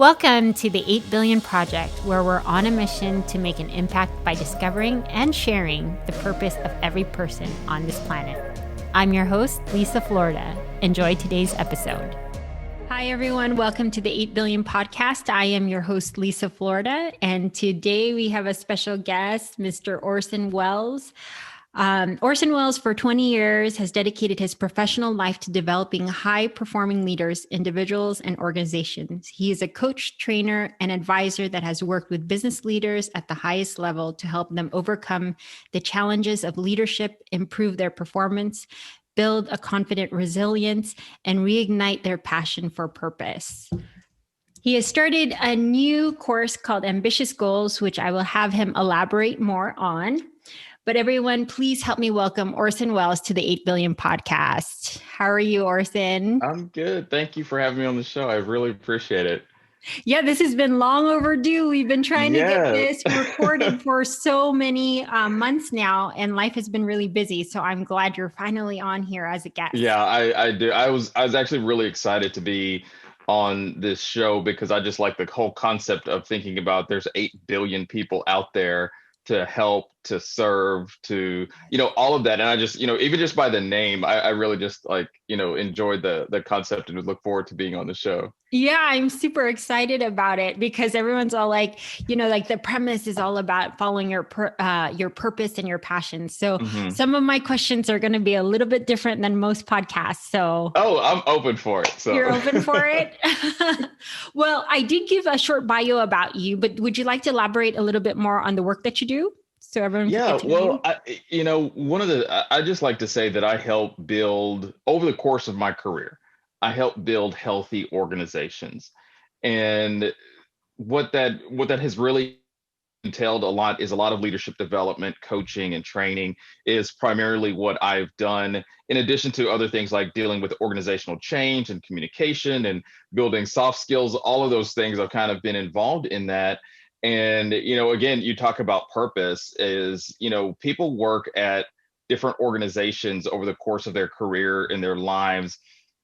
Welcome to the 8 Billion Project, where we're on a mission to make an impact by discovering and sharing the purpose of every person on this planet. I'm your host, Liza Florida. Enjoy today's episode. Hi, everyone. Welcome to the 8 Billion Podcast. I am your host, Liza Florida, and today we have a special guest, Mr. Orson Wells. Orson Wells, for 20 years, has dedicated his professional life to developing high-performing leaders, individuals, and organizations. He is a coach, trainer, and advisor that has worked with business leaders at the highest level to help them overcome the challenges of leadership, improve their performance, build a confident resilience, and reignite their passion for purpose. He has started a new course called Ambitious Goals, which I will have him elaborate more on. But everyone, please help me welcome Orson Wells to the 8 Billion Podcast. How are you, Orson? I'm good. Thank you for having me on the show. I really appreciate it. Yeah, this has been long overdue. We've been trying to get this recorded for so many months now, and life has been really busy. So I'm glad you're finally on here as a guest. Yeah, I do. I was actually really excited to be on this show because I just like the whole concept of thinking about there's 8 billion people out there to help, to serve, to, all of that. And I just, even just by the name, I really just enjoyed the concept and would look forward to being on the show. Yeah, I'm super excited about it because everyone's all like, the premise is all about following your purpose and your passion. So some of my questions are going to be a little bit different than most podcasts. So I'm open for it. So you're open for it. Well, I did give a short bio about you, but would you like to elaborate a little bit more on the work that you do? So everyone can get to know you? I just like to say that I help build over the course of my career. I help build healthy organizations. And what that has really entailed a lot is a lot of leadership development, coaching, and training is primarily what I've done, in addition to other things like dealing with organizational change and communication and building soft skills. All of those things I've kind of been involved in that. And, again, you talk about purpose is, people work at different organizations over the course of their career and their lives.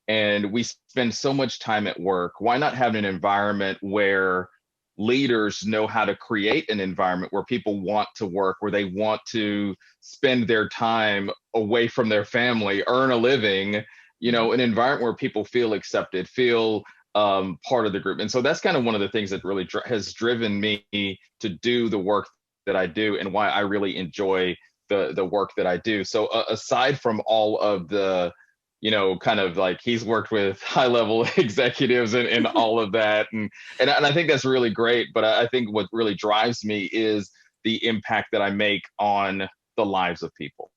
And we spend so much time at work. Why not have an environment where leaders know how to create an environment where people want to work, where they want to spend their time away from their family, earn a living, an environment where people feel accepted, feel part of the group. And so that's kind of one of the things that really has driven me to do the work that I do and why I really enjoy the work that I do. So aside from all of the kind of like he's worked with high level executives and all of that. And I think that's really great. But I think what really drives me is the impact that I make on the lives of people.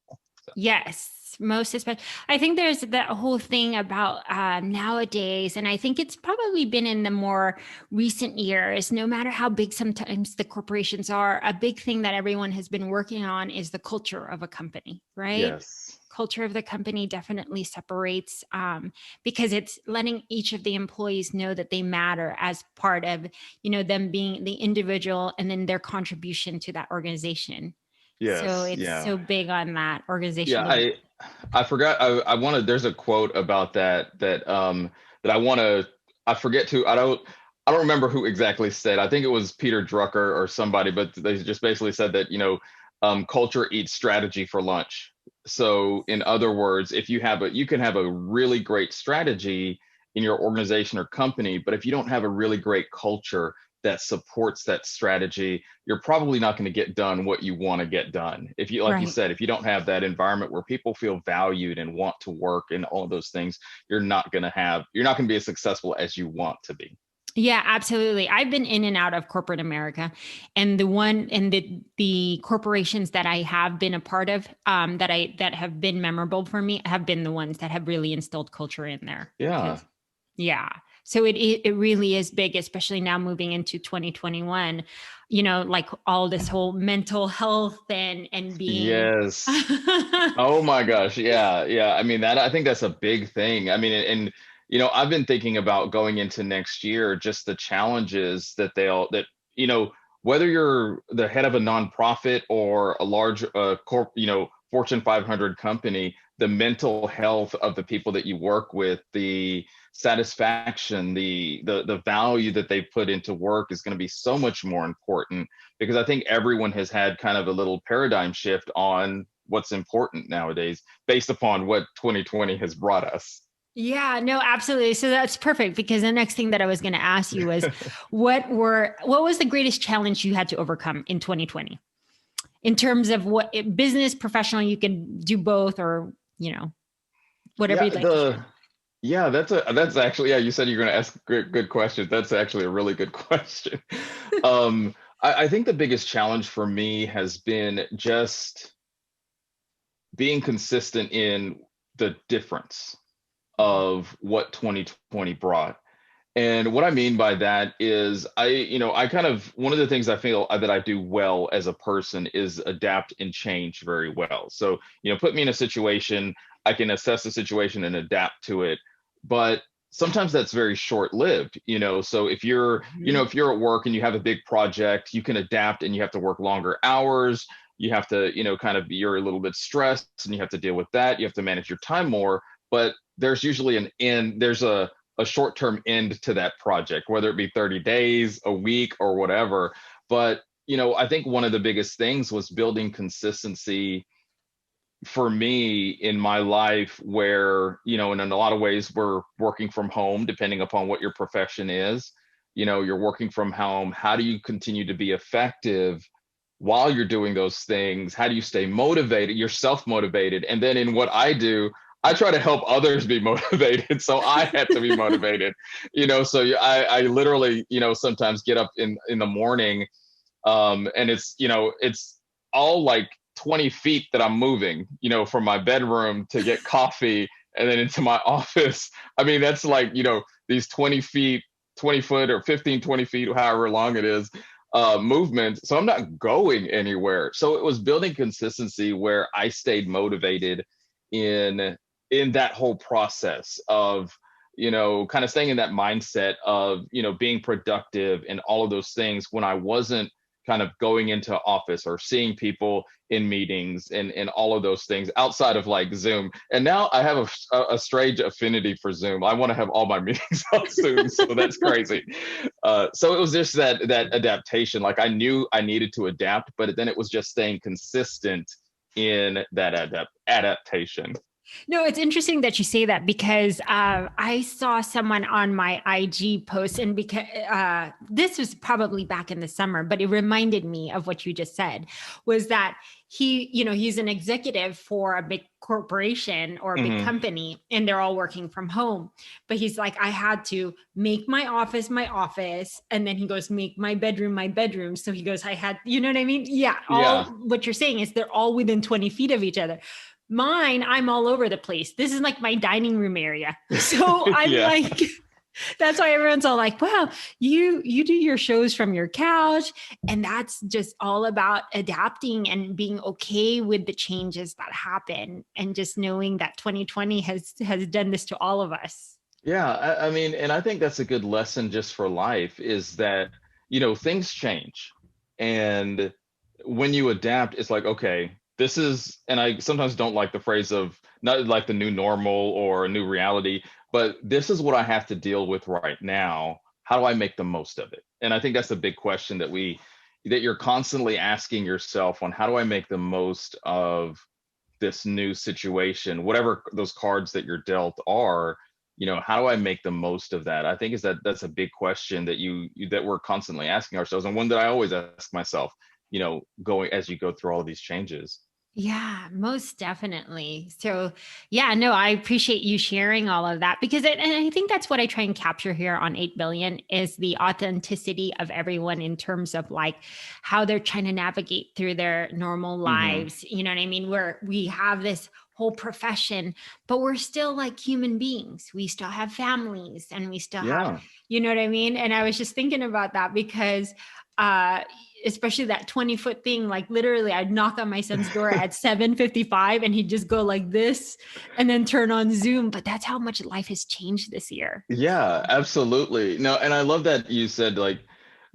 So. Yes. Most especially, I think there's that whole thing about nowadays, and I think it's probably been in the more recent years, no matter how big sometimes the corporations are, a big thing that everyone has been working on is the culture of a company, right? Yes. Culture of the company definitely separates because it's letting each of the employees know that they matter as part of, them being the individual and then their contribution to that organization. Yes. So it's so big on that organization. Yeah, I forgot. I wanted. There's a quote about that I want to. I forget to. I don't remember who exactly said. I think it was Peter Drucker or somebody, but they just basically said that culture eats strategy for lunch. So in other words, if you can have a really great strategy in your organization or company, but if you don't have a really great culture that supports that strategy, you're probably not going to get done what you want to get done. If you, like you said, if you don't have that environment where people feel valued and want to work and all of those things, you're not going to be as successful as you want to be. Yeah, absolutely. I've been in and out of corporate America, and the corporations that I have been a part of, that have been memorable for me, have been the ones that have really instilled culture in there. Yeah. Yeah. So it really is big, especially now moving into 2021, like all this whole mental health and being. Yes. Oh my gosh. Yeah. Yeah. I mean, I think that's a big thing. I mean, and I've been thinking about going into next year, just the challenges that whether you're the head of a nonprofit or a large Fortune 500 company, the mental health of the people that you work with, the satisfaction, the value that they put into work is going to be so much more important, because I think everyone has had kind of a little paradigm shift on what's important nowadays based upon what 2020 has brought us. Yeah, no, absolutely. So that's perfect, because the next thing that I was going to ask you was what was the greatest challenge you had to overcome in 2020 in terms of what business, professional, you can do both, or, whatever Yeah, you'd like to share. that's actually, yeah, you said you're going to ask good questions. That's actually a really good question. I think the biggest challenge for me has been just being consistent in the difference of what 2020 brought. And what I mean by that is I kind of, one of the things I feel that I do well as a person is adapt and change very well. So, put me in a situation, I can assess the situation and adapt to it. But sometimes that's very short-lived. So if you're at work and you have a big project, you can adapt and you have to work longer hours. You have to, kind of, you're a little bit stressed and you have to deal with that. You have to manage your time more. But there's usually an end, there's a short-term end to that project, whether it be 30 days, a week, or whatever. But, I think one of the biggest things was building consistency for me in my life where, and in a lot of ways we're working from home, depending upon what your profession is. You're working from home. How do you continue to be effective while you're doing those things? How do you stay motivated? You're self-motivated. And then in what I do, I try to help others be motivated. So I have to be motivated, so I literally, sometimes get up in the morning, and it's all like 20 feet that I'm moving, from my bedroom to get coffee and then into my office. I mean, that's like, these 20 feet, 20 foot or 15, 20 feet, however long it is, movement. So I'm not going anywhere. So it was building consistency where I stayed motivated in that whole process of, kind of staying in that mindset of, being productive and all of those things when I wasn't kind of going into office or seeing people in meetings and all of those things outside of like Zoom. And now I have a strange affinity for Zoom. I want to have all my meetings on Zoom. So that's crazy. So it was just that adaptation. Like I knew I needed to adapt, but then it was just staying consistent in that adaptation. No, it's interesting that you say that, because I saw someone on my IG post, and because this was probably back in the summer, but it reminded me of what you just said, was that he's an executive for a big corporation or a big Hmm. company, and they're all working from home. But he's like, I had to make my office, and then he goes, make my bedroom. So he goes, I had, you know what I mean? Yeah. All Yeah. what you're saying is they're all within 20 feet of each other. Mine, I'm all over the place. This is like my dining room area. So I'm Yeah. like, that's why everyone's all like, wow, you do your shows from your couch. And that's just all about adapting and being okay with the changes that happen, and just knowing that 2020 has done this to all of us. Yeah, I mean, and I think that's a good lesson just for life is that, things change. And when you adapt, it's like, okay, this is, and I sometimes don't like the phrase of not like the new normal or a new reality, but this is what I have to deal with right now. How do I make the most of it? And I think that's a big question that you're constantly asking yourself on how do I make the most of this new situation, whatever those cards that you're dealt are, how do I make the most of that? I think that's a big question that that we're constantly asking ourselves, and one that I always ask myself, going as you go through all of these changes. Yeah, most definitely. So, yeah, no, I appreciate you sharing all of that, because and I think that's what I try and capture here on 8 billion is the authenticity of everyone in terms of like how they're trying to navigate through their normal Hmm. lives. You know what I mean? Where we have this whole profession, but we're still like human beings. We still have families, and we still have, Yeah. you know what I mean? And I was just thinking about that because uh especially that 20-foot thing, like literally I'd knock on my son's door at 7:55 and he'd just go like this and then turn on Zoom. But that's how much life has changed this year. Yeah, absolutely. No, and I love that you said like,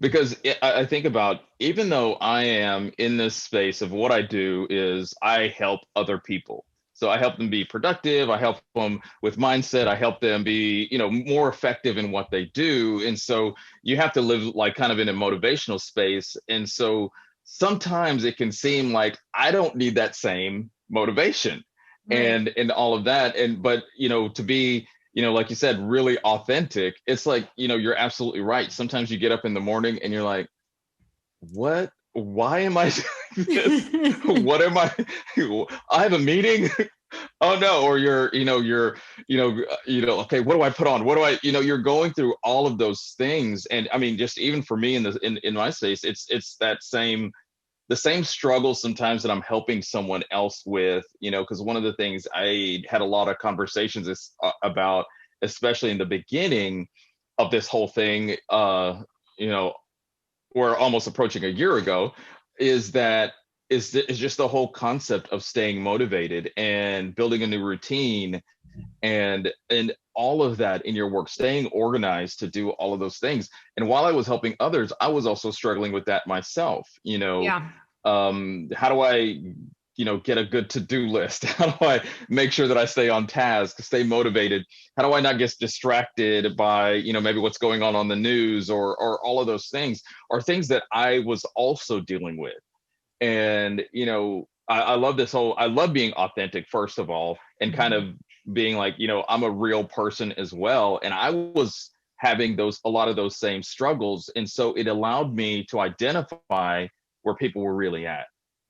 because I think about, even though I am in this space of what I do is I help other people. So I help them be productive. I help them with mindset. I help them be, more effective in what they do. And so you have to live like kind of in a motivational space. And so sometimes it can seem like I don't need that same motivation Right. and all of that. But to be, like you said, really authentic, it's like, you're absolutely right. Sometimes you get up in the morning and you're like, why am I doing this? What am I? I have a meeting. Oh no. Or okay, what do I put on? What do I, you're going through all of those things. And I mean, just even for me in my space, it's the same struggle sometimes that I'm helping someone else with, because one of the things I had a lot of conversations about, especially in the beginning of this whole thing, you know, we're almost approaching a year ago, is just the whole concept of staying motivated and building a new routine and all of that in your work, staying organized to do all of those things. And while I was helping others, I was also struggling with that myself. Yeah. How do I, get a good to-do list? How do I make sure that I stay on task, stay motivated? How do I not get distracted by, maybe what's going on the news or all of those things are things that I was also dealing with. And, I love I love being authentic, first of all, and kind Mhm. of being like, I'm a real person as well. And I was having a lot of those same struggles. And so it allowed me to identify where people were really at.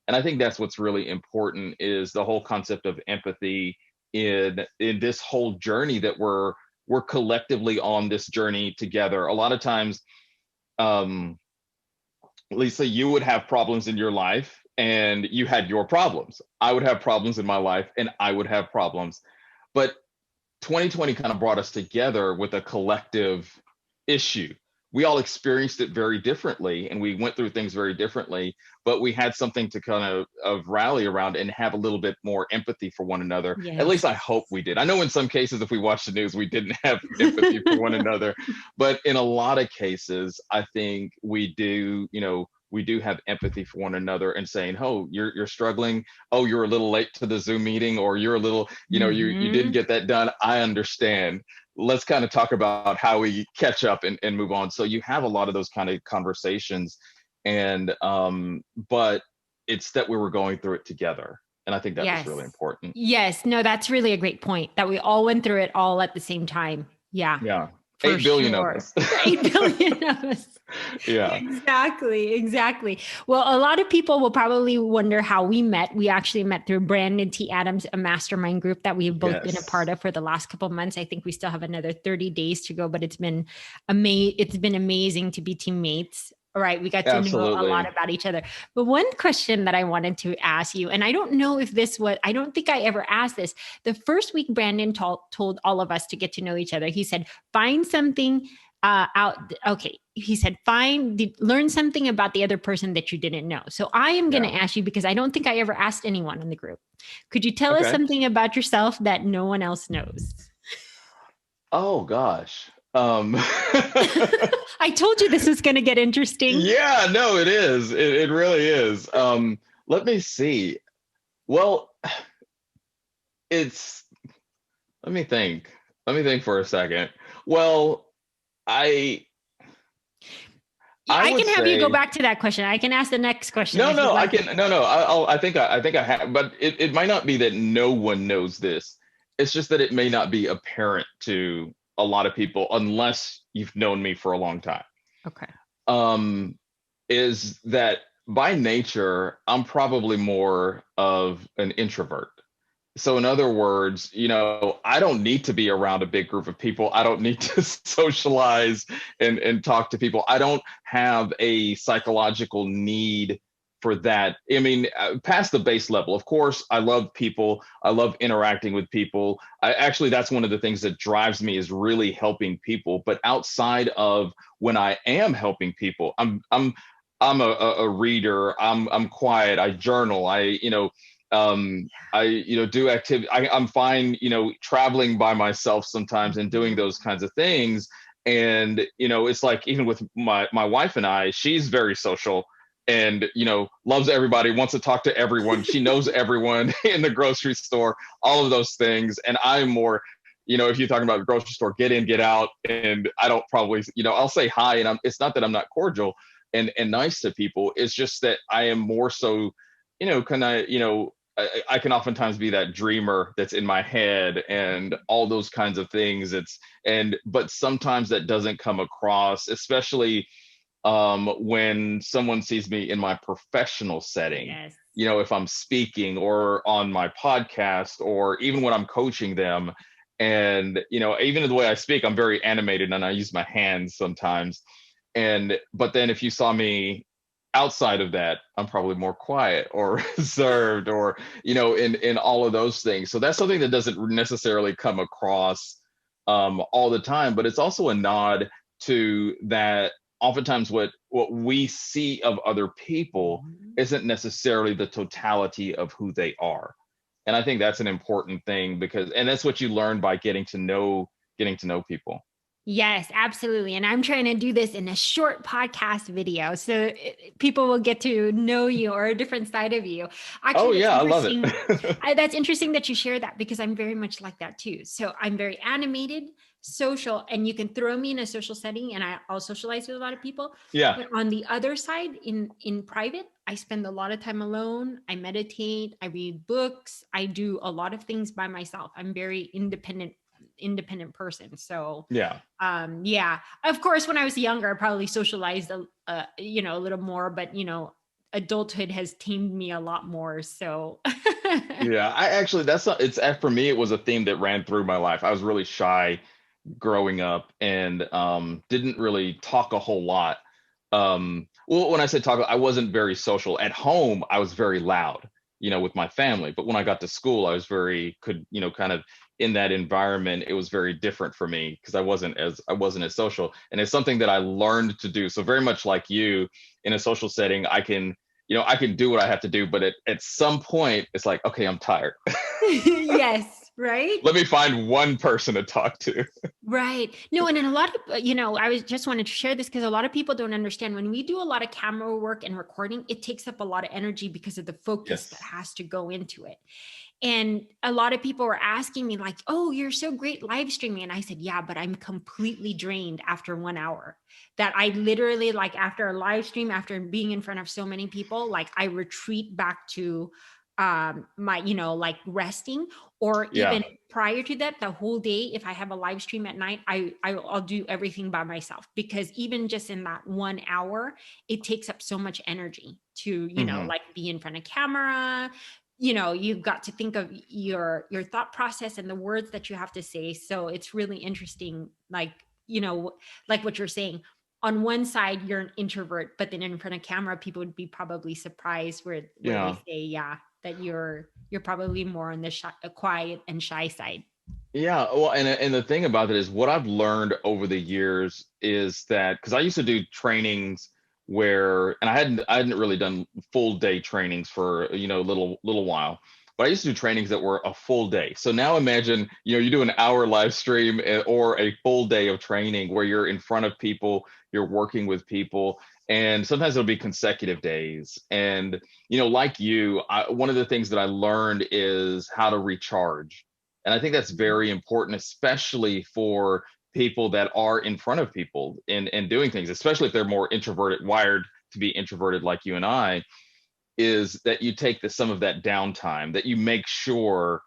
And I think that's what's really important, is the whole concept of empathy in this whole journey that we're collectively on this journey together. A lot of times, um, Lisa, you would have problems in your life and you had your problems. I would have problems in my life and I would have problems. But 2020 kind of brought us together with a collective issue. We all experienced it very differently and we went through things very differently, but we had something to kind of rally around and have a little bit more empathy for one another. At Yes. least I hope we did. I know in some cases, if we watch the news, we didn't have empathy for one another, but in a lot of cases, I think we do have empathy for one another and saying, oh, you're struggling. Oh, you're a little late to the Zoom meeting, or you're a little, you didn't Hmm. get that done. I understand. Let's kind of talk about how we catch up and move on. So you have a lot of those kind of conversations, and but it's that we were going through it together, and I think that was Yes. really important. Yes. No, that's really a great point that we all went through it all at the same time. Yeah, Yeah, for 8 billion of sure. us. 8 billion of us. Yeah. Exactly. Exactly. Well, a lot of people will probably wonder how we met. We actually met through Brandon T. Adams, a mastermind group that we've both been a part Yes. of for the last couple of months. I think we still have another 30 days to go, but it's been amazing to be teammates. All right, we got to know a lot Absolutely. about each other. But one question that I wanted to ask you, and I don't know if I don't think I ever asked this. The first week Brandon told all of us to get to know each other, he said, find something out. Okay. He said, learn something about the other person that you didn't know. So I am going Yeah. to ask you, because I don't think I ever asked anyone in the group. Could you tell us Okay. something about yourself that no one else knows? Oh gosh. I told you this was going to get interesting. Yeah, no, it is. It really is. Let me see. Well, it's let me think. Let me think for a second. Well, I Yeah, I I would can have you go say back to that question. I can ask the next question no, if you'd no, I like. can no, no. I think I have, but it might not be that no one knows this. It's just that it may not be apparent to a lot of people unless you've known me for a long time. Okay. Um, is that by nature, I'm probably more of an introvert. So, in other words, I don't need to be around a big group of people. I don't need to socialize and talk to people. I don't have a psychological need for that. I mean, past the base level, of course, I love people. I love interacting with people. That's one of the things that drives me, is really helping people. But outside of when I am helping people, I'm a reader. I'm quiet. I journal. I do activity. I'm fine, traveling by myself sometimes and doing those kinds of things. And it's like, even with my wife and I, she's very social. and loves everybody, wants to talk to everyone. She knows everyone in the grocery store, all of those things. And I'm more, if you're talking about the grocery store, get in, get out. And I don't probably, I'll say hi, and it's not that I'm not cordial and nice to people. It's just that I am more so, kind of, I can oftentimes be that dreamer that's in my head and all those kinds of things. But sometimes that doesn't come across, especially when someone sees me in my professional setting. Yes. If I'm speaking or on my podcast, or even when I'm coaching them. And even in the way I speak, I'm very animated and I use my hands sometimes. But then if you saw me outside of that, I'm probably more quiet or reserved, or in all of those things. So that's something that doesn't necessarily come across all the time, but it's also a nod to that. Oftentimes what we see of other people isn't necessarily the totality of who they are. And I think that's an important thing, and that's what you learn by getting to know people. Yes, absolutely. And I'm trying to do this in a short podcast video so people will get to know you or a different side of you. Oh Actually, that's yeah, I love interesting. it. That's interesting that you share that, because I'm very much like that too. So I'm very animated, social, and you can throw me in a social setting and I'll socialize with a lot of people. Yeah. But on the other side, in private, I spend a lot of time alone. I meditate, I read books, I do a lot of things by myself. I'm very independent person. So Yeah. yeah, of course, when I was younger, I probably socialized a little more, but adulthood has tamed me a lot more. So Yeah, I actually, for me, it was a theme that ran through my life. I was really shy growing up and didn't really talk a whole lot. Well, when I say talk, I wasn't very social. At home, I was very loud, with my family. But when I got to school, I was kind of in that environment. It was very different for me because I wasn't as social. And it's something that I learned to do. So very much like you, in a social setting, I can do what I have to do, but at some point it's like, okay, I'm tired. yes, right. Let me find one person to talk to. Right. No, and in a lot of, I was just wanted to share this because a lot of people don't understand when we do a lot of camera work and recording, it takes up a lot of energy because of the focus that Yes. has to go into it. And a lot of people were asking me like, oh, you're so great live streaming. And I said, yeah, but I'm completely drained after 1 hour. That I literally, like, after a live stream, after being in front of so many people, like I retreat back to my, like resting, or Yeah. even prior to that, the whole day, if I have a live stream at night, I'll do everything by myself, because even just in that 1 hour, it takes up so much energy to, Mm-hmm. like be in front of camera. You've got to think of your thought process and the words that you have to say. So it's really interesting, like, like what you're saying. On one side, you're an introvert, but then in front of camera, people would be probably surprised where they Yeah. say, yeah, that you're probably more on the quiet and shy side. Yeah. Well, and the thing about it is, what I've learned over the years is that, because I used to do trainings and I hadn't really done full day trainings for little while, but I used to do trainings that were a full day. So now imagine, you do an hour live stream or a full day of training where you're in front of people, you're working with people, and sometimes it'll be consecutive days. And like one of the things that I learned is how to recharge. And I think that's very important, especially for people that are in front of people and doing things, especially if they're more introverted, wired to be introverted like you and I, is that you take some of that downtime, that you make sure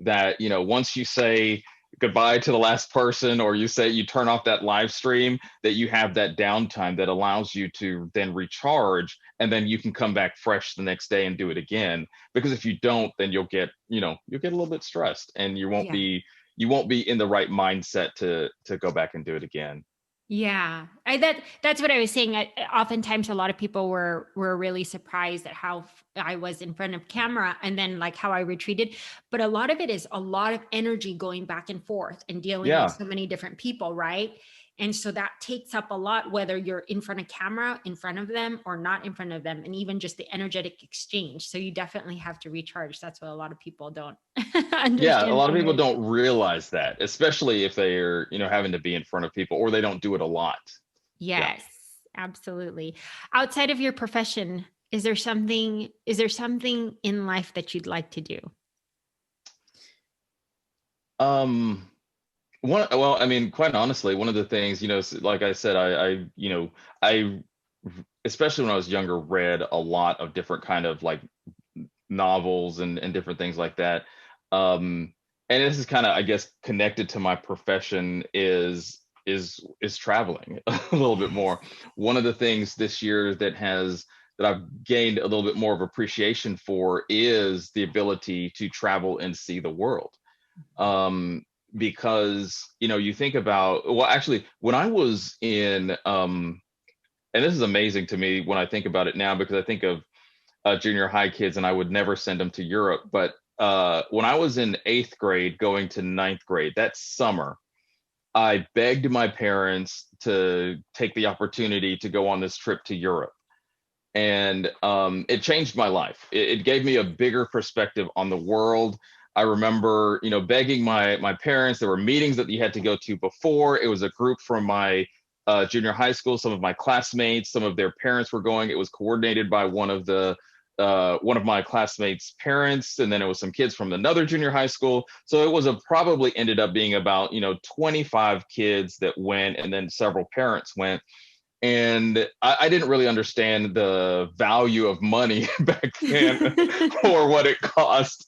that, once you say goodbye to the last person, or you turn off that live stream, that you have that downtime that allows you to then recharge, and then you can come back fresh the next day and do it again. Because if you don't, then you'll get a little bit stressed, and you won't Yeah. be in the right mindset to go back and do it again. Yeah, that's what I was saying. Oftentimes, a lot of people were really surprised at how I was in front of camera, and then like how I retreated. But a lot of it is a lot of energy going back and forth and dealing with Yeah. so many different people, right? And so that takes up a lot, whether you're in front of camera, in front of them, or not in front of them, and even just the energetic exchange. So you definitely have to recharge. That's what a lot of people don't Yeah, a understand lot of from people it. don't realize that, especially if they're, having to be in front of people, or they don't do it a lot. Yeah. Yes. Absolutely. Outside of your profession, is there something in life that you'd like to do? Um, well, I mean, quite honestly, one of the things, like I said, I, especially when I was younger, read a lot of different kind of like novels and different things like that. Um, and this is kind of, I guess, connected to my profession is traveling a little bit more. One of the things this year that I've gained a little bit more of appreciation for is the ability to travel and see the world. Um, because you think about, well, actually, when I was in and this is amazing to me when I think about it now, because I think of junior high kids, and I would never send them to Europe. But when I was in eighth grade going to ninth grade, that summer, I begged my parents to take the opportunity to go on this trip to Europe. And it changed my life. It gave me a bigger perspective on the world. I remember, begging my parents. There were meetings that you had to go to before. It was a group from my junior high school. Some of my classmates, some of their parents were going. It was coordinated by one of my classmates' parents, and then it was some kids from another junior high school. So it was probably ended up being about 25 kids that went, and then several parents went. And I didn't really understand the value of money back then or what it cost.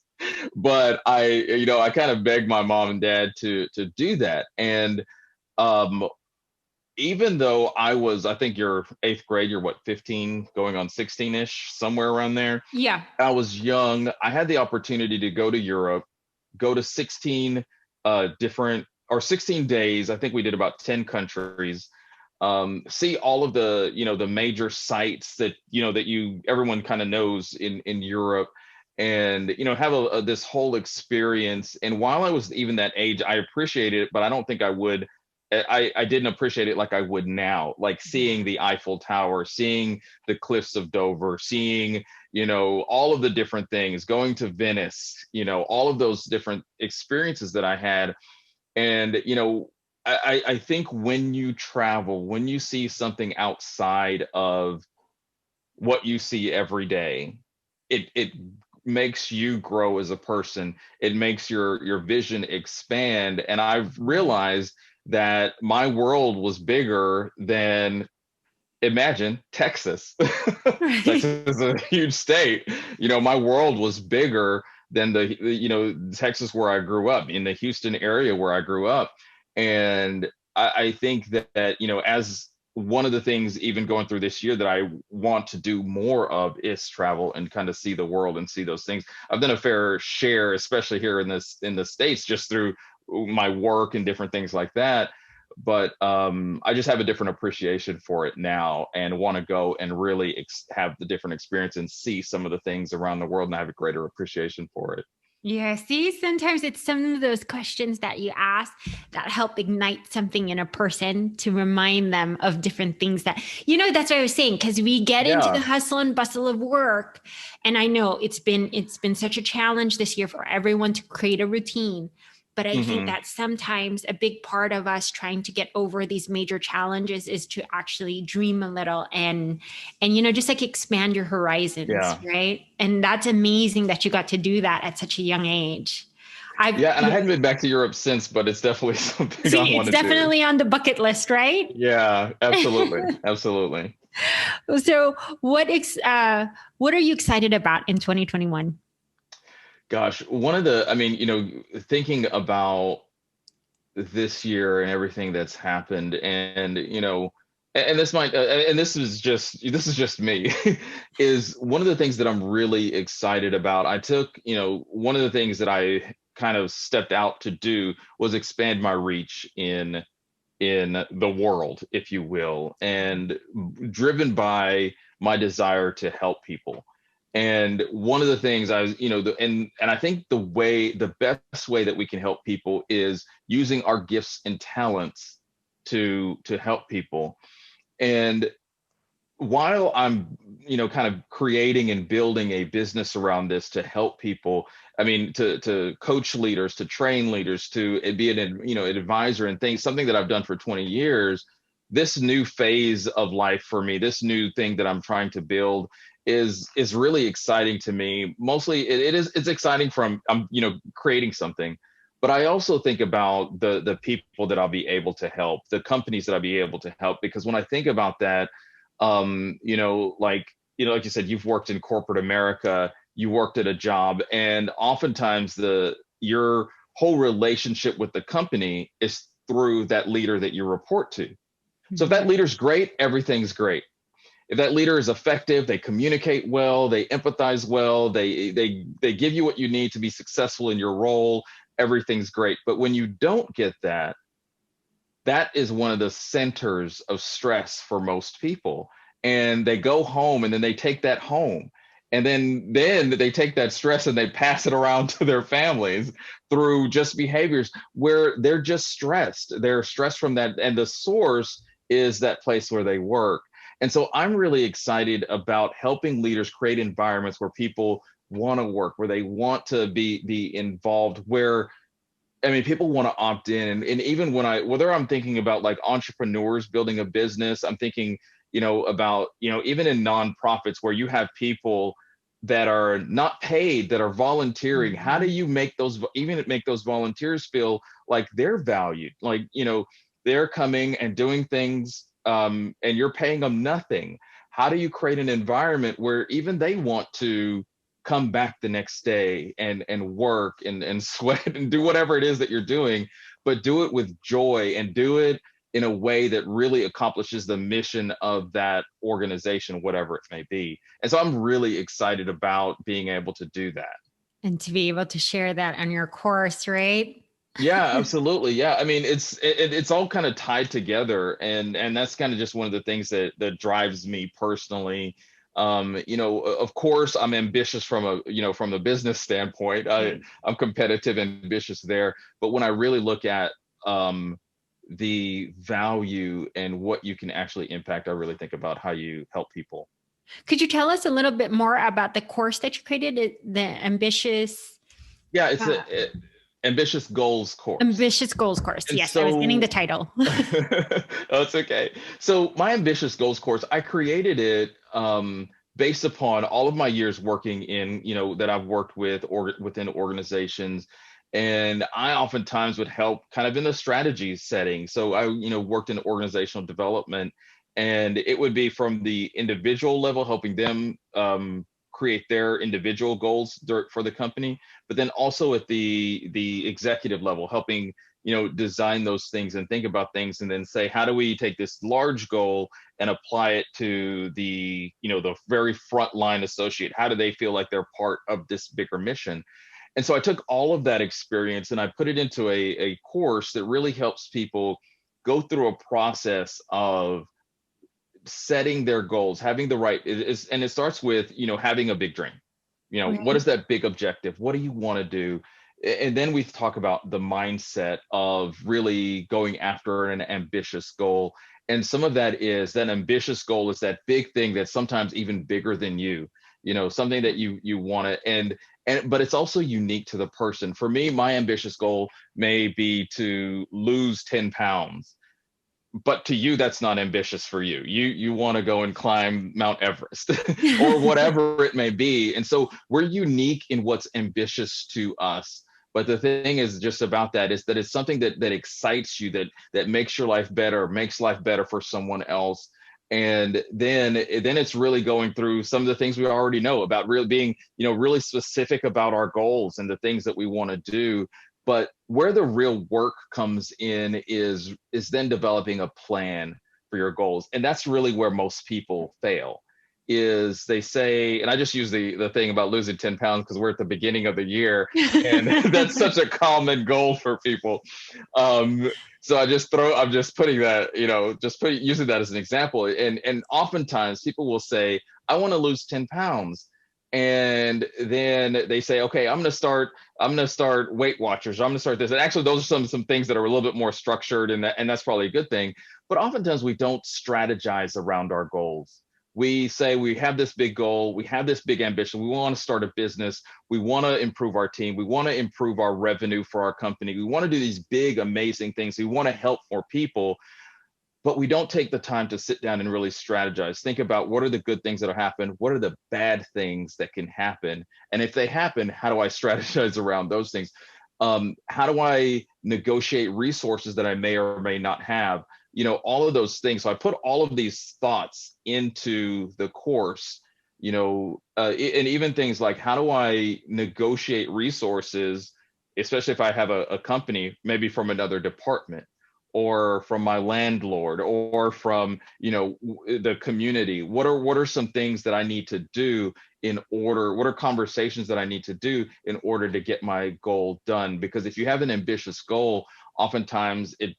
But I kind of begged my mom and dad to do that. And um, even though I think you're eighth grade, you're what, 15, going on 16-ish, somewhere around there. Yeah. I was young. I had the opportunity to go to Europe, go to 16 different, or 16 days. I think we did about 10 countries. See all of the major sites that everyone kind of knows in Europe, and have this whole experience. And while I was even that age, I appreciated it, but I don't think I didn't appreciate it like I would now, like seeing the Eiffel Tower, seeing the cliffs of Dover, seeing all of the different things, going to Venice, all of those different experiences that I had. And I think when you travel, when you see something outside of what you see every day, it makes you grow as a person. It makes your vision expand. And I've realized that my world was bigger than, imagine, Texas. Texas is a huge state. My world was bigger than the Texas where I grew up, in the Houston area where I grew up. And I think that as one of the things, even going through this year, that I want to do more of is travel and kind of see the world and see those things. I've done a fair share, especially here in the States, just through my work and different things like that. But I just have a different appreciation for it now, and want to go and really have the different experience and see some of the things around the world, and I have a greater appreciation for it. Yeah, see, sometimes it's some of those questions that you ask that help ignite something in a person, to remind them of different things that's what I was saying, because we get into the hustle and bustle of work. And I know it's been such a challenge this year for everyone to create a routine. But I think that sometimes a big part of us trying to get over these major challenges is to actually dream a little and just like expand your horizons, right? And that's amazing that you got to do that at such a young age. I hadn't been back to Europe since, but it's definitely something I want to do. It's definitely on the bucket list, right? Yeah, absolutely. Absolutely. So what are you excited about in 2021? Gosh, thinking about this year and everything that's happened, and this is just me, is one of the things that I'm really excited about. I took, one of the things that I kind of stepped out to do was expand my reach in the world, if you will, and driven by my desire to help people. And one of the things I was, and I think the best way that we can help people is using our gifts and talents to help people. And while I'm, kind of creating and building a business around this to help people, to coach leaders, to train leaders, to be an advisor and things, something that I've done for 20 years, this new phase of life for me, this new thing that I'm trying to build is really exciting to me. Mostly it's exciting from I'm, creating something, but I also think about the people that I'll be able to help, the companies that I'll be able to help, because when I think about that, like you said, you've worked in corporate America, you worked at a job, and oftentimes your whole relationship with the company is through that leader that you report to. So if that leader's great, everything's great. If that leader is effective, they communicate well, they empathize well, they give you what you need to be successful in your role, everything's great. But when you don't get that, that is one of the centers of stress for most people. And they go home and then they take that home. And then they take that stress and they pass it around to their families through just behaviors where they're just stressed. They're stressed from that. And the source is that place where they work. And so I'm really excited about helping leaders create environments where people want to work, where they want to be involved, where people want to opt in. And even whether I'm thinking about like entrepreneurs building a business, I'm thinking, about, even in nonprofits where you have people that are not paid, that are volunteering. How do you make those volunteers feel like they're valued? Like, they're coming and doing things, and you're paying them nothing. How do you create an environment where even they want to come back the next day and work and sweat and do whatever it is that you're doing, but do it with joy and do it in a way that really accomplishes the mission of that organization, whatever it may be. And so I'm really excited about being able to do that. And to be able to share that on your course, right? Yeah, absolutely. Yeah. It's all kind of tied together, and that's kind of just one of the things that drives me personally. Of course I'm ambitious from a business standpoint. I'm competitive and ambitious there, but when I really look at the value and what you can actually impact, I really think about how you help people. Could you tell us a little bit more about the course that you created, the ambitious? Yeah, it's a ambitious goals course. Ambitious goals course. And yes, so, I was getting the title. oh, it's okay. So my ambitious goals course, I created it based upon all of my years working in, that I've worked with or within organizations. And I oftentimes would help kind of in the strategy setting. So I, worked in organizational development, and it would be from the individual level, helping them create their individual goals for the company, but then also at the executive level, helping design those things and think about things, and then say, how do we take this large goal and apply it to the the very frontline associate? How do they feel like they're part of this bigger mission? And so I took all of that experience and I put it into a course that really helps people go through a process of setting their goals, having the right, and it starts with, having a big dream. Right. What is that big objective? What do you want to do? And then we talk about the mindset of really going after an ambitious goal. And some of that ambitious goal is that big thing that's sometimes even bigger than you, something that you want to, but it's also unique to the person. For me, my ambitious goal may be to lose 10 pounds. But to you, that's not ambitious for you. You want to go and climb Mount Everest or whatever it may be. And so we're unique in what's ambitious to us. But the thing is just about that is that it's something that excites you, that makes your life better, makes life better for someone else. And then it's really going through some of the things we already know about, really being, really specific about our goals and the things that we want to do. But where the real work comes in is then developing a plan for your goals. And that's really where most people fail, is they say, and I just use the thing about losing 10 pounds because we're at the beginning of the year and that's such a common goal for people. So I'm just putting that, using that as an example. And oftentimes people will say, I want to lose 10 pounds. And then they say, okay, I'm going to start Weight Watchers. I'm going to start this. And actually, those are some things that are a little bit more structured, and that's probably a good thing. But oftentimes we don't strategize around our goals. We say we have this big goal, we have this big ambition, we want to start a business, we want to improve our team, we want to improve our revenue for our company, we want to do these big, amazing things, we want to help more people. but we don't take the time to sit down and really strategize. Think about what are the good things that'll happen? What are the bad things that can happen? And if they happen, how do I strategize around those things? How do I negotiate resources that I may or may not have? All of those things. So I put all of these thoughts into the course, and even things like how do I negotiate resources, especially if I have a company, maybe from another department or from my landlord or from the community. What are some things that I need to do what are conversations that I need to do in order to get my goal done? Because if you have an ambitious goal, oftentimes it's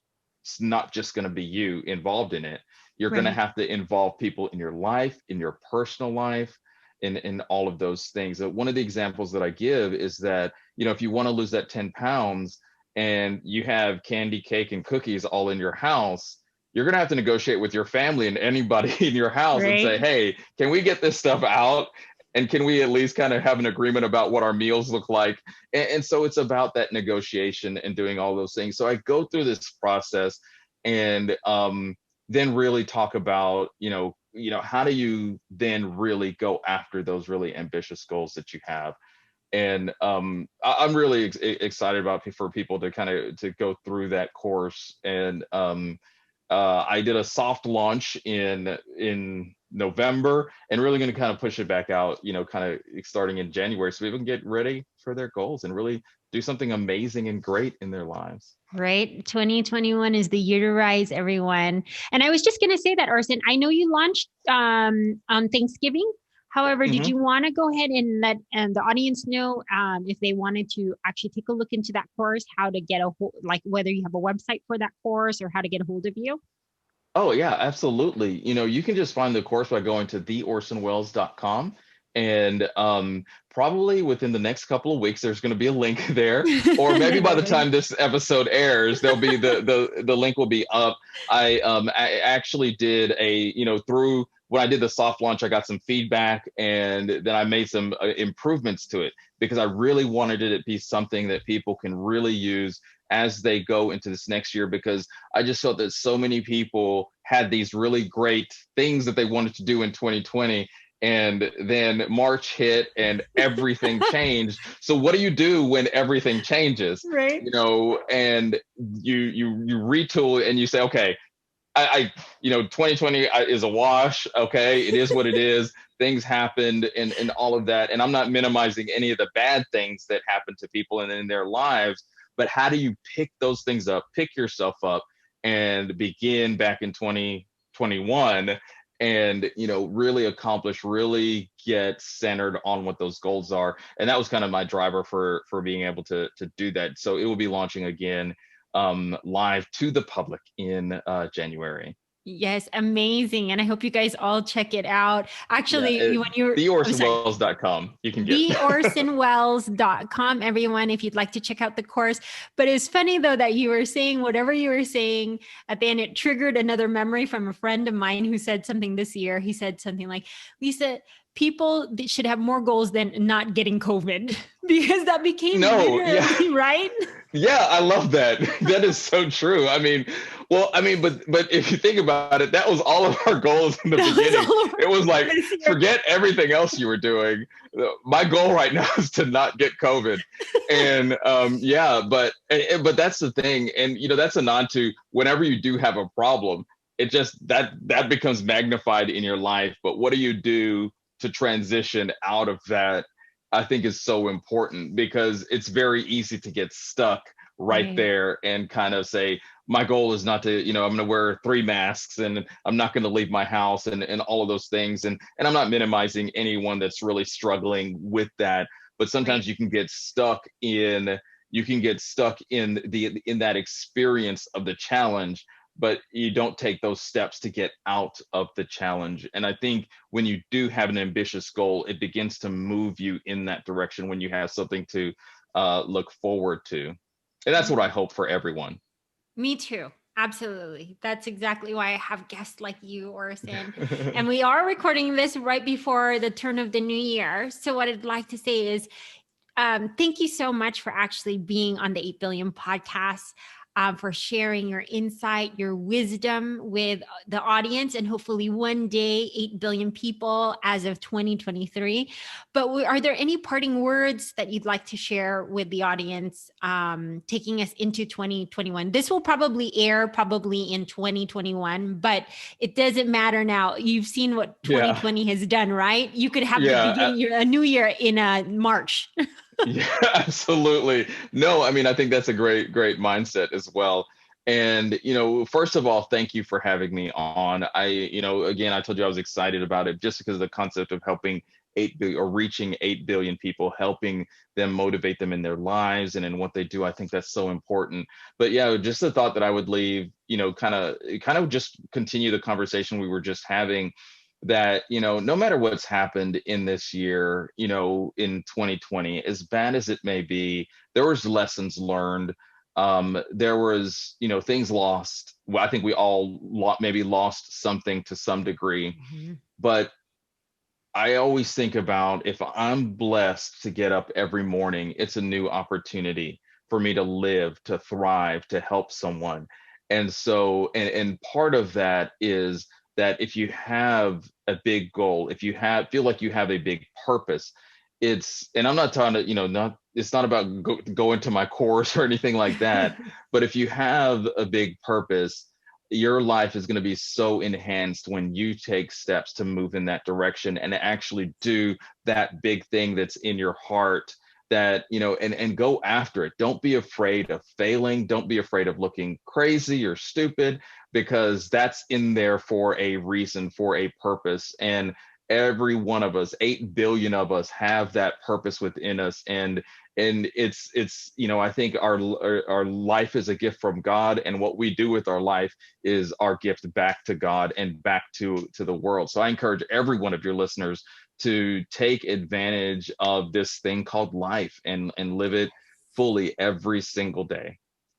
not just going to be you involved in it. You're going to have to involve people in your life, in your personal life, in all of those things. One of the examples that I give is that, if you want to lose that 10 pounds and you have candy, cake, and cookies all in your house, you're going to have to negotiate with your family and anybody in your house and say, hey, can we get this stuff out? And can we at least kind of have an agreement about what our meals look like? And so it's about that negotiation and doing all those things. So I go through this process and then really talk about, how do you then really go after those really ambitious goals that you have? And I'm really excited for people to kind of to go through that course. And I did a soft launch in November, and really going to kind of push it back out, kind of starting in January, so people can get ready for their goals and really do something amazing and great in their lives. Right. 2021 is the year to rise, everyone. And I was just going to say that, Orson, I know you launched on Thanksgiving. However, did you want to go ahead and let the audience know if they wanted to actually take a look into that course, how to get whether you have a website for that course or how to get a hold of you? Oh, yeah, absolutely. You can just find the course by going to theorsonwells.com. And probably within the next couple of weeks, there's going to be a link there. Or maybe by the time this episode airs, there'll be the link will be up. I actually did through when I did the soft launch, I got some feedback, and then I made some improvements to it because I really wanted it to be something that people can really use as they go into this next year, because I just felt that so many people had these really great things that they wanted to do in 2020. And then March hit and everything changed. So what do you do when everything changes? Right. And you retool and you say, okay, I 2020 is a wash. Okay, it is what it is. Things happened and all of that. And I'm not minimizing any of the bad things that happened to people and in their lives. But how do you pick those things up, pick yourself up, and begin back in 2021 and really accomplish, really get centered on what those goals are? And that was kind of my driver for being able to do that. So it will be launching again live to the public in January. Yes, amazing. And I hope you guys all check it out. Actually, when you're theorsonwells.com, you can get theorsonwells.com, everyone, if you'd like to check out the course. But it's funny though that you were saying whatever you were saying at the end, it triggered another memory from a friend of mine who said something this year. He said something like, Lisa, people should have more goals than not getting COVID, because that became right? Yeah, I love that. That is so true. But if you think about it, that was all of our goals in the beginning. It was like, forget everything else you were doing. My goal right now is to not get COVID. And but that's the thing. And that's a nod to whenever you do have a problem, it just that becomes magnified in your life. But what do you do to transition out of that? I think is so important, because it's very easy to get stuck right there and kind of say, my goal is not to, I'm going to wear 3 masks and I'm not going to leave my house and all of those things. And I'm not minimizing anyone that's really struggling with that. But sometimes you can get stuck in that experience of the challenge, but you don't take those steps to get out of the challenge. And I think when you do have an ambitious goal, it begins to move you in that direction when you have something to look forward to. And that's what I hope for everyone. Me too. Absolutely. That's exactly why I have guests like you, Orson. And we are recording this right before the turn of the new year. So what I'd like to say is, thank you so much for actually being on the 8 Billion podcast. for sharing your insight, your wisdom with the audience, and hopefully one day 8 billion people as of 2023. But are there any parting words that you'd like to share with the audience, taking us into 2021? This will probably air in 2021, but it doesn't matter now. You've seen what 2020 has done, right? You could have the beginning, a new year in March. Yeah, absolutely. No, I mean, I think that's a great mindset as well. And, first of all, thank you for having me on. Again, I told you I was excited about it just because of the concept of helping 8 billion or reaching 8 billion people, helping them, motivate them in their lives and in what they do. I think that's so important. But yeah, just the thought that I would leave, kind of just continue the conversation we were just having, that no matter what's happened in this year, in 2020, as bad as it may be, there was lessons learned. There was things lost. Well, I think we all maybe lost something to some degree. Mm-hmm. But I always think about, if I'm blessed to get up every morning, it's a new opportunity for me to live, to thrive, to help someone. And so, and part of that is that if you have a big goal, if you feel like you have a big purpose, and I'm not talking to, it's not about go into my course or anything like that, but if you have a big purpose, your life is going to be so enhanced when you take steps to move in that direction and actually do that big thing that's in your heart, that and go after it. Don't be afraid of failing. Don't be afraid of looking crazy or stupid, because that's in there for a reason, for a purpose. And every one of us, 8 billion of us, have that purpose within us. And it's I think our life is a gift from God, and what we do with our life is our gift back to God and back to the world. So I encourage every one of your listeners to take advantage of this thing called life and live it fully every single day.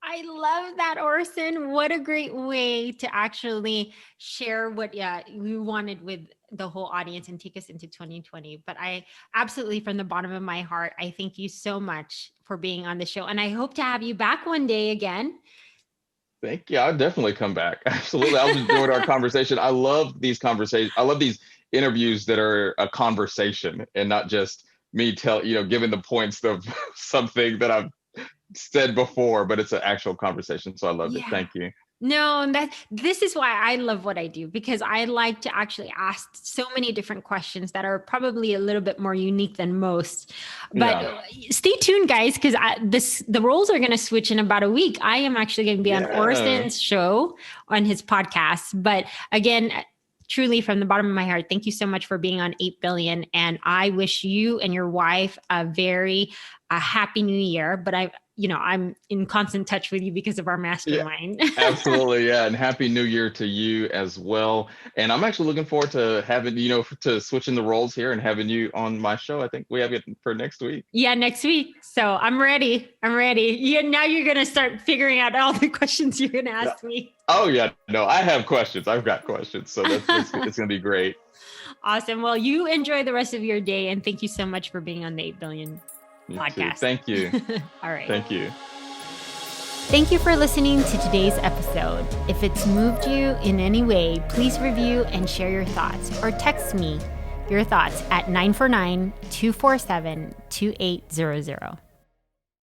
I love that, Orson. What a great way to actually share what we wanted with the whole audience and take us into 2020. But I absolutely, from the bottom of my heart, I thank you so much for being on the show. And I hope to have you back one day again. Thank you. I'll definitely come back. Absolutely. I'll enjoy our conversation. I love these conversations. I love these interviews that are a conversation and not just me giving the points of something that I've said before, but it's an actual conversation. So I love it. Thank you. No, this is why I love what I do, because I like to actually ask so many different questions that are probably a little bit more unique than most. But stay tuned, guys, because the roles are going to switch in about a week. I am actually going to be on Orson's show, on his podcast. But again, truly, from the bottom of my heart, thank you so much for being on 8 billion. And I wish you and your wife a very happy new year. But I'm in constant touch with you because of our mastermind. Yeah, absolutely. Yeah. And happy new year to you as well. And I'm actually looking forward to having, to switching the roles here and having you on my show. I think we have it for next week. Yeah, next week. So I'm ready. Now you're going to start figuring out all the questions you're going to ask me. Oh yeah. No, I have questions. I've got questions. So it's going to be great. Awesome. Well, you enjoy the rest of your day. And thank you so much for being on the 8 Billion podcast. Thank you. All right. Thank you. Thank you for listening to today's episode. If it's moved you in any way, please review and share your thoughts, or text me your thoughts at 949-247-2800.